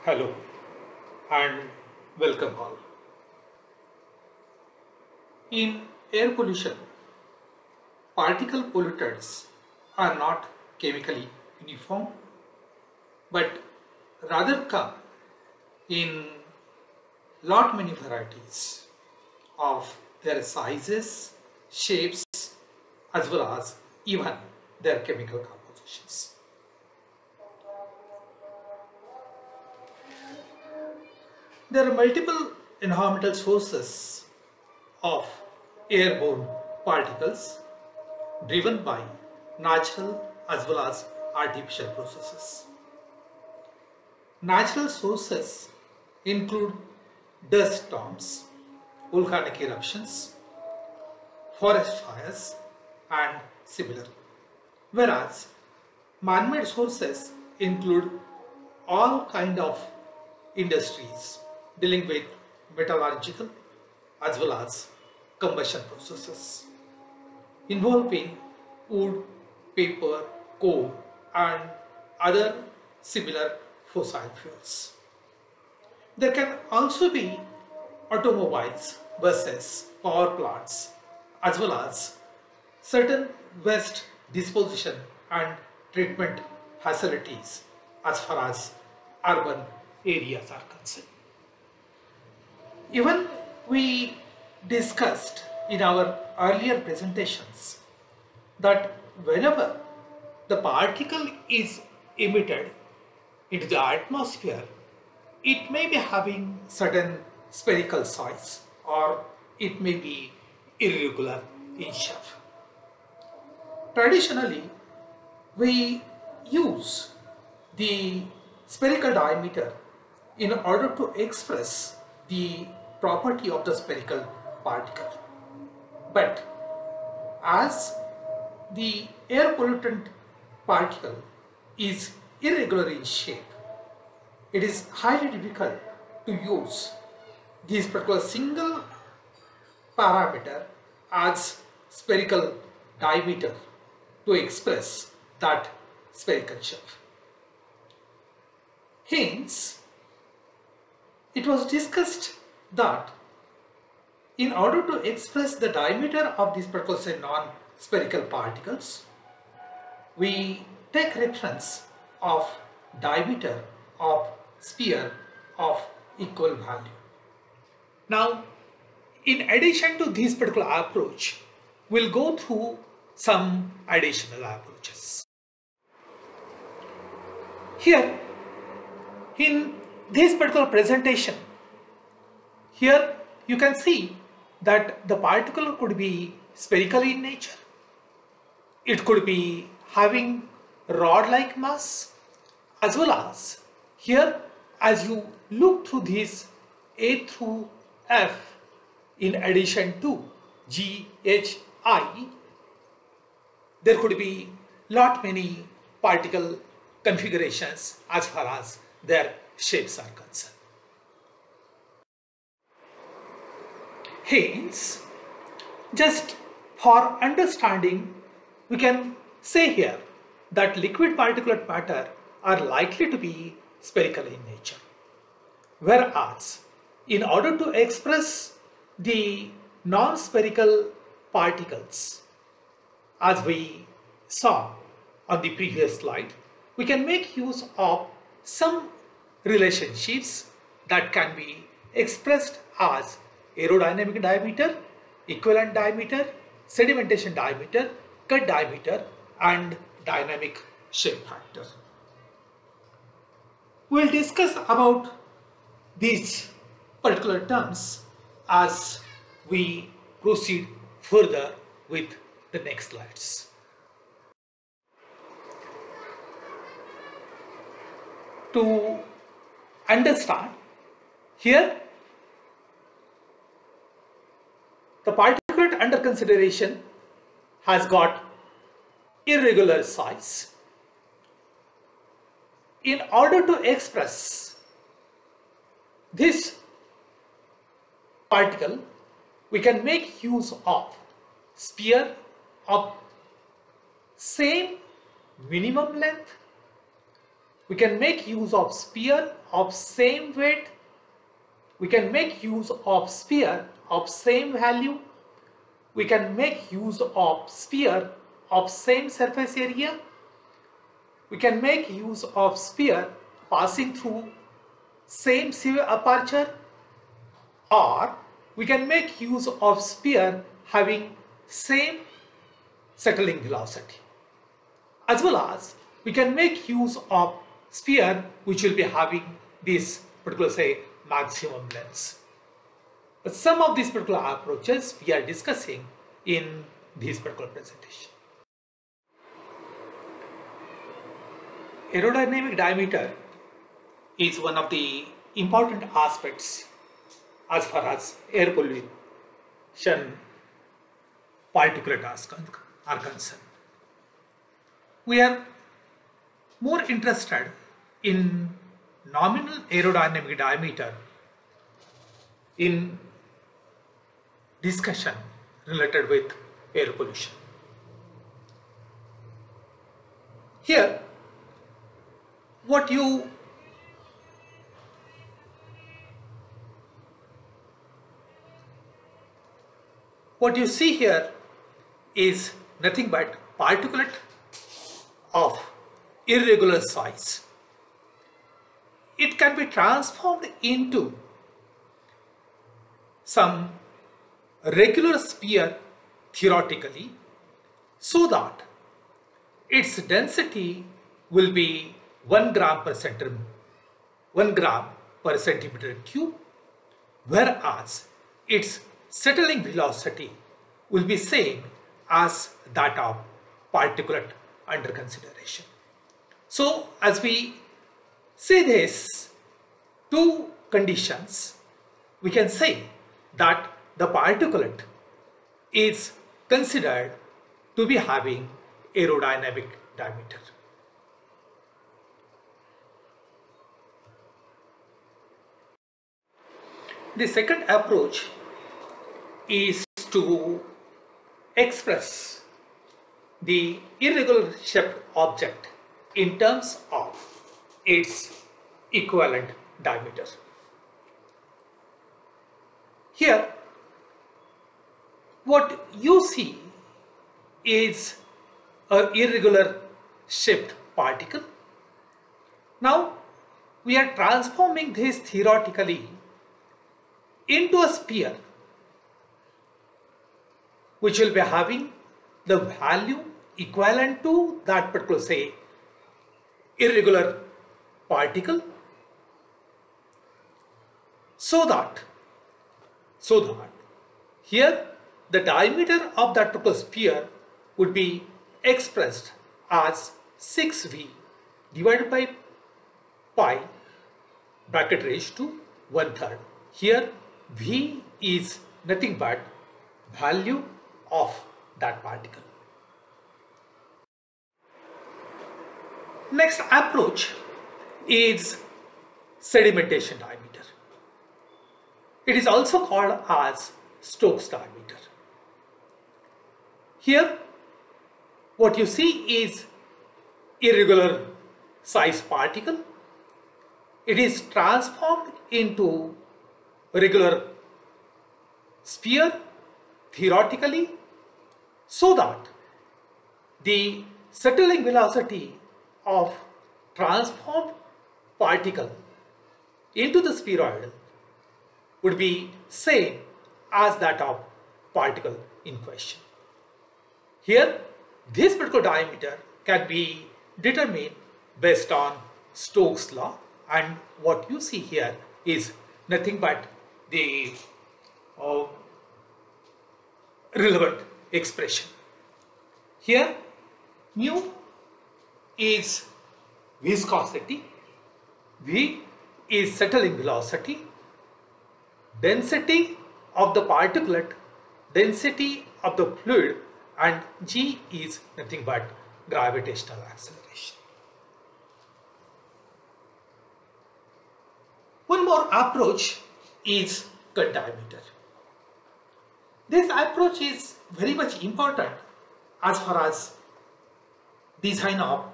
Hello and welcome all. In air pollution, particle pollutants are not chemically uniform but rather come in lot many varieties of their sizes, shapes as well as even their chemical compositions. There are multiple environmental sources of airborne particles driven by natural as well as artificial processes. Natural sources include dust storms, volcanic eruptions, forest fires, and similar. Whereas man-made sources include all kind of industries dealing with metallurgical as well as combustion processes involving wood, paper, coal and other similar fossil fuels. There can also be automobiles, buses, power plants as well as certain waste disposition and treatment facilities as far as urban areas are concerned. Even we discussed in our earlier presentations that whenever the particle is emitted into the atmosphere, it may be having certain spherical size or it may be irregular in shape. Traditionally, we use the spherical diameter in order to express the property of the spherical particle. But as the air pollutant particle is irregular in shape, it is highly difficult to use this particular single parameter as spherical diameter to express that spherical shape. Hence, it was discussed that in order to express the diameter of these particular say non-spherical particles, we take reference of diameter of sphere of equal value. Now, in addition to this particular approach, we'll go through some additional approaches. Here, in this particular presentation, here you can see that the particle could be spherical in nature. It could be having rod-like mass, as well as here as you look through this A through F in addition to G, H, I, there could be lot many particle configurations as far as their shapes are concerned. Hence, just for understanding, we can say here that liquid particulate matter are likely to be spherical in nature. Whereas, in order to express the non-spherical particles, as we saw on the previous slide, we can make use of some relationships that can be expressed as aerodynamic diameter, equivalent diameter, sedimentation diameter, cut diameter and dynamic shape factor. We will discuss about these particular terms as we proceed further with the next slides. To understand, here the particulate under consideration has got irregular size. In order to express this particle, we can make use of sphere of same minimum length, we can make use of sphere of same weight, we can make use of sphere of same value, we can make use of sphere of same surface area, we can make use of sphere passing through same aperture, or we can make use of sphere having same settling velocity, as well as we can make use of sphere which will be having this particular, say, maximum length. But some of these particular approaches we are discussing in this particular presentation. Aerodynamic diameter is one of the important aspects as far as air pollution particulates are concerned. We are more interested in nominal aerodynamic diameter in discussion related with air pollution. Here, what you see here is nothing but particulate of irregular size. It can be transformed into some regular sphere theoretically, so that its density will be 1 gram per centimeter cube, whereas its settling velocity will be same as that of particulate under consideration. So as we see these two conditions, we can say that the particulate is considered to be having aerodynamic diameter. The second approach is to express the irregular shaped object in terms of its equivalent diameter. Here, what you see is an irregular shaped particle. Now, we are transforming this theoretically into a sphere which will be having the value equivalent to that particular, say, irregular particle, so that here the diameter of that particular sphere would be expressed as 6v divided by pi bracket raised to 1/3. Here v is nothing but value of that particle. Next approach is sedimentation diameter. It is also called as Stokes diameter. Here, what you see is irregular size particle. It is transformed into a regular sphere theoretically, so that the settling velocity of transformed particle into the spheroid would be same as that of particle in question. Here, this particular diameter can be determined based on Stokes' law, and what you see here is nothing but the relevant expression. Here, mu is viscosity, v is settling velocity, density of the particulate, density of the fluid, and g is nothing but gravitational acceleration. One more approach is cut diameter. This approach is very much important as far as design of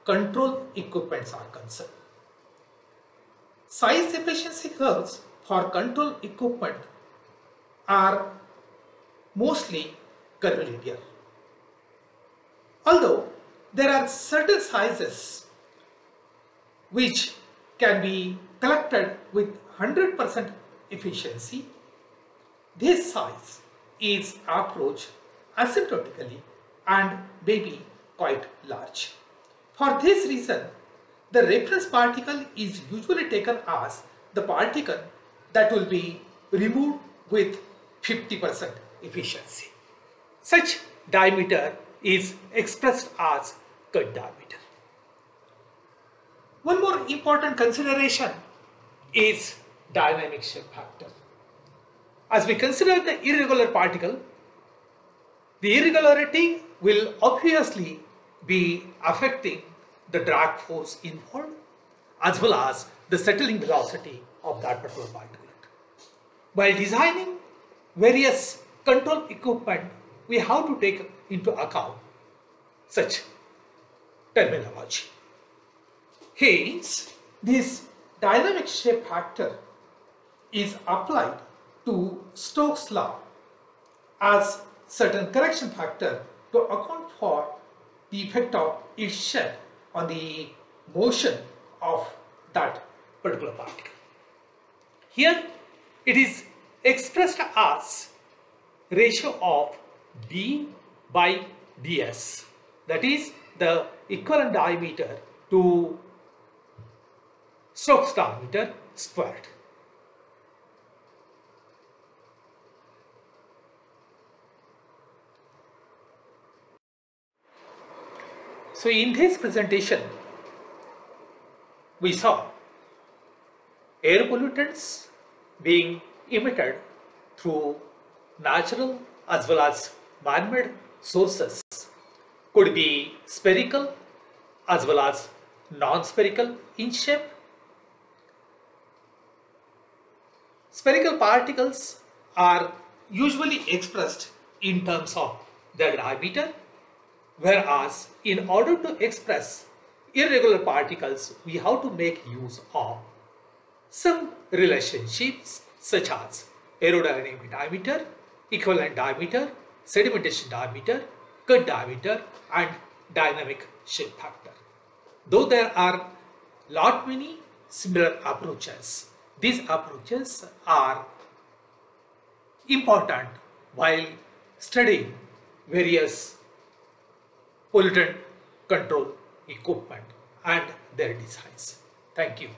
control equipments are concerned. Size efficiency curves for control equipment are mostly curvilinear. Although there are certain sizes which can be collected with 100% efficiency, this size is approached asymptotically and may be quite large. For this reason, the reference particle is usually taken as the particle that will be removed with 50% efficiency. Such diameter is expressed as cut diameter. One more important consideration is dynamic shape factor. As we consider the irregular particle, the irregularity will obviously be affecting the drag force involved as well as the settling velocity of that particular particulate. While designing various control equipment, we have to take into account such terminology. Hence, this dynamic shape factor is applied to Stokes' law as certain correction factor to account for the effect of its shed on the motion of that particular particle. Here it is expressed as ratio of d by ds, that is the equivalent diameter to Stokes diameter squared. So in this presentation, we saw air pollutants being emitted through natural as well as man-made sources, could be spherical as well as non-spherical in shape. Spherical particles are usually expressed in terms of their diameter, whereas in order to express irregular particles, we have to make use of some relationships such as aerodynamic diameter, equivalent diameter, sedimentation diameter, cut diameter, and dynamic shape factor. Though there are lot many similar approaches, these approaches are important while studying various pollutant control equipment and their designs. Thank you.